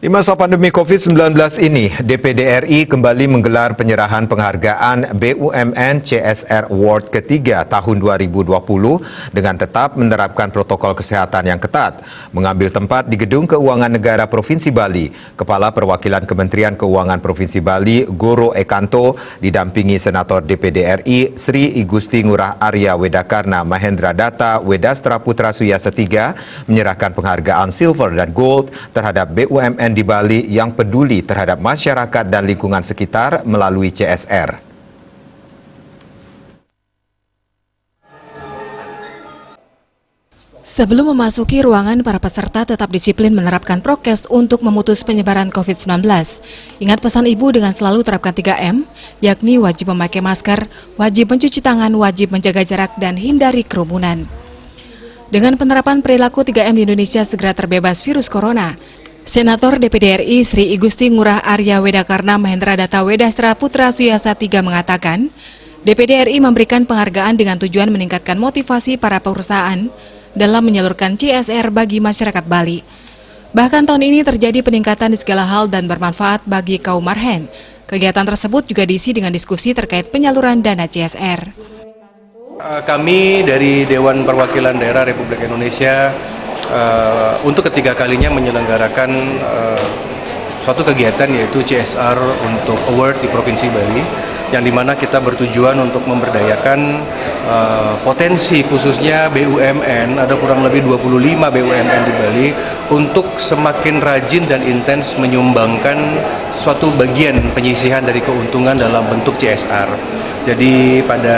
Di masa pandemi COVID-19 ini, DPD RI kembali menggelar penyerahan penghargaan BUMN CSR Award ketiga tahun 2020 dengan tetap menerapkan protokol kesehatan yang ketat. Mengambil tempat di Gedung Keuangan Negara Provinsi Bali, Kepala Perwakilan Kementerian Keuangan Provinsi Bali, Goro Ekanto, didampingi Senator DPD RI Sri Igusti Ngurah Arya Wedakarna Mahendra Data Wedastra Putra Suyasa III menyerahkan penghargaan Silver dan Gold terhadap BUMN di Bali yang peduli terhadap masyarakat dan lingkungan sekitar melalui CSR. Sebelum memasuki ruangan, para peserta tetap disiplin menerapkan prokes untuk memutus penyebaran COVID-19. Ingat pesan Ibu dengan selalu terapkan 3M, yakni wajib memakai masker, wajib mencuci tangan, wajib menjaga jarak, dan hindari kerumunan. Dengan penerapan perilaku 3M di Indonesia segera terbebas virus corona, Senator DPD RI Sri Igusti Ngurah Arya Wedakarna Mahendra Data Wedastra Putra Suyasa III mengatakan, DPD RI memberikan penghargaan dengan tujuan meningkatkan motivasi para perusahaan dalam menyalurkan CSR bagi masyarakat Bali. Bahkan tahun ini terjadi peningkatan di segala hal dan bermanfaat bagi kaum marhen. Kegiatan tersebut juga diisi dengan diskusi terkait penyaluran dana CSR. Kami dari Dewan Perwakilan Daerah Republik Indonesia untuk ketiga kalinya menyelenggarakan suatu kegiatan yaitu CSR untuk Award di Provinsi Bali, yang dimana kita bertujuan untuk memberdayakan potensi khususnya BUMN, ada kurang lebih 25 BUMN di Bali, untuk semakin rajin dan intens menyumbangkan suatu bagian penyisihan dari keuntungan dalam bentuk CSR. Jadi pada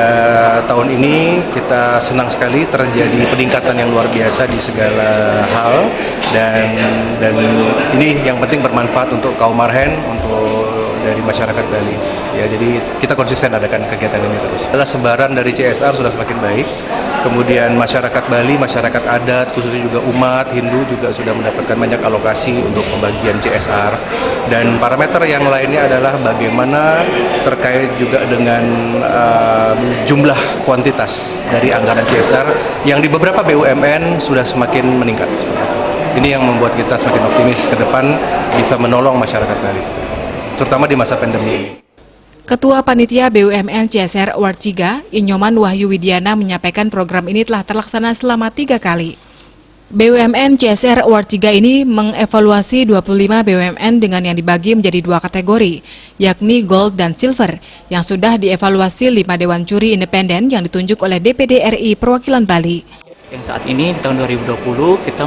tahun ini kita senang sekali terjadi peningkatan yang luar biasa di segala hal, dan ini yang penting bermanfaat untuk kaum marhen, untuk dari masyarakat Bali. Ya, jadi kita konsisten adakan kegiatan ini terus. Adalah sebaran dari CSR sudah semakin baik. Kemudian masyarakat Bali, masyarakat adat, khususnya juga umat Hindu juga sudah mendapatkan banyak alokasi untuk pembagian CSR. Dan parameter yang lainnya adalah bagaimana terkait juga dengan jumlah kuantitas dari anggaran CSR yang di beberapa BUMN sudah semakin meningkat. Ini yang membuat kita semakin optimis ke depan bisa menolong masyarakat Bali, terutama di masa pandemi ini. Ketua Panitia BUMN CSR Award 3, Inyoman Wahyu Widiana menyampaikan program ini telah terlaksana selama 3 kali. BUMN CSR Award 3 ini mengevaluasi 25 BUMN dengan yang dibagi menjadi 2 kategori, yakni Gold dan Silver, yang sudah dievaluasi 5 Dewan Juri Independen yang ditunjuk oleh DPD RI Perwakilan Bali. Yang saat ini di tahun 2020 kita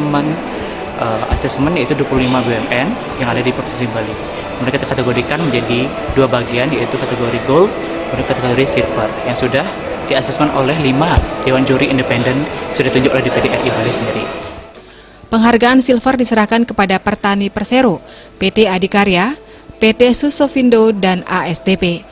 asesmen yaitu 25 BUMN yang ada di Provinsi Bali. Mereka kita kategorikan menjadi 2 bagian, yaitu kategori Gold dan kategori Silver, yang sudah diasesmen oleh 5 Dewan Juri Independen sudah ditunjuk oleh DPD RI Bali sendiri. Penghargaan Silver diserahkan kepada Pertani Persero, PT Adikarya, PT Susovindo, dan ASDP.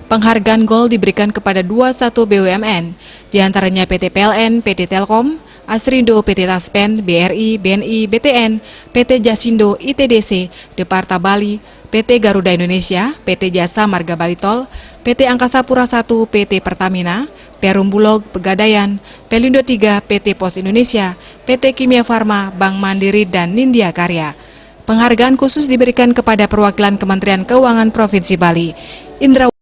Penghargaan Gold diberikan kepada 21 BUMN, diantaranya PT PLN, PT Telkom, Asrindo, PT Taspen, BRI, BNI, BTN, PT Jasindo, ITDC, Departa Bali, PT Garuda Indonesia, PT Jasa Marga Bali Tol, PT Angkasa Pura I, PT Pertamina, Perum Bulog, Pegadaian, Pelindo 3, PT Pos Indonesia, PT Kimia Farma, Bank Mandiri, dan Nindya Karya. Penghargaan khusus diberikan kepada perwakilan Kementerian Keuangan Provinsi Bali. Indra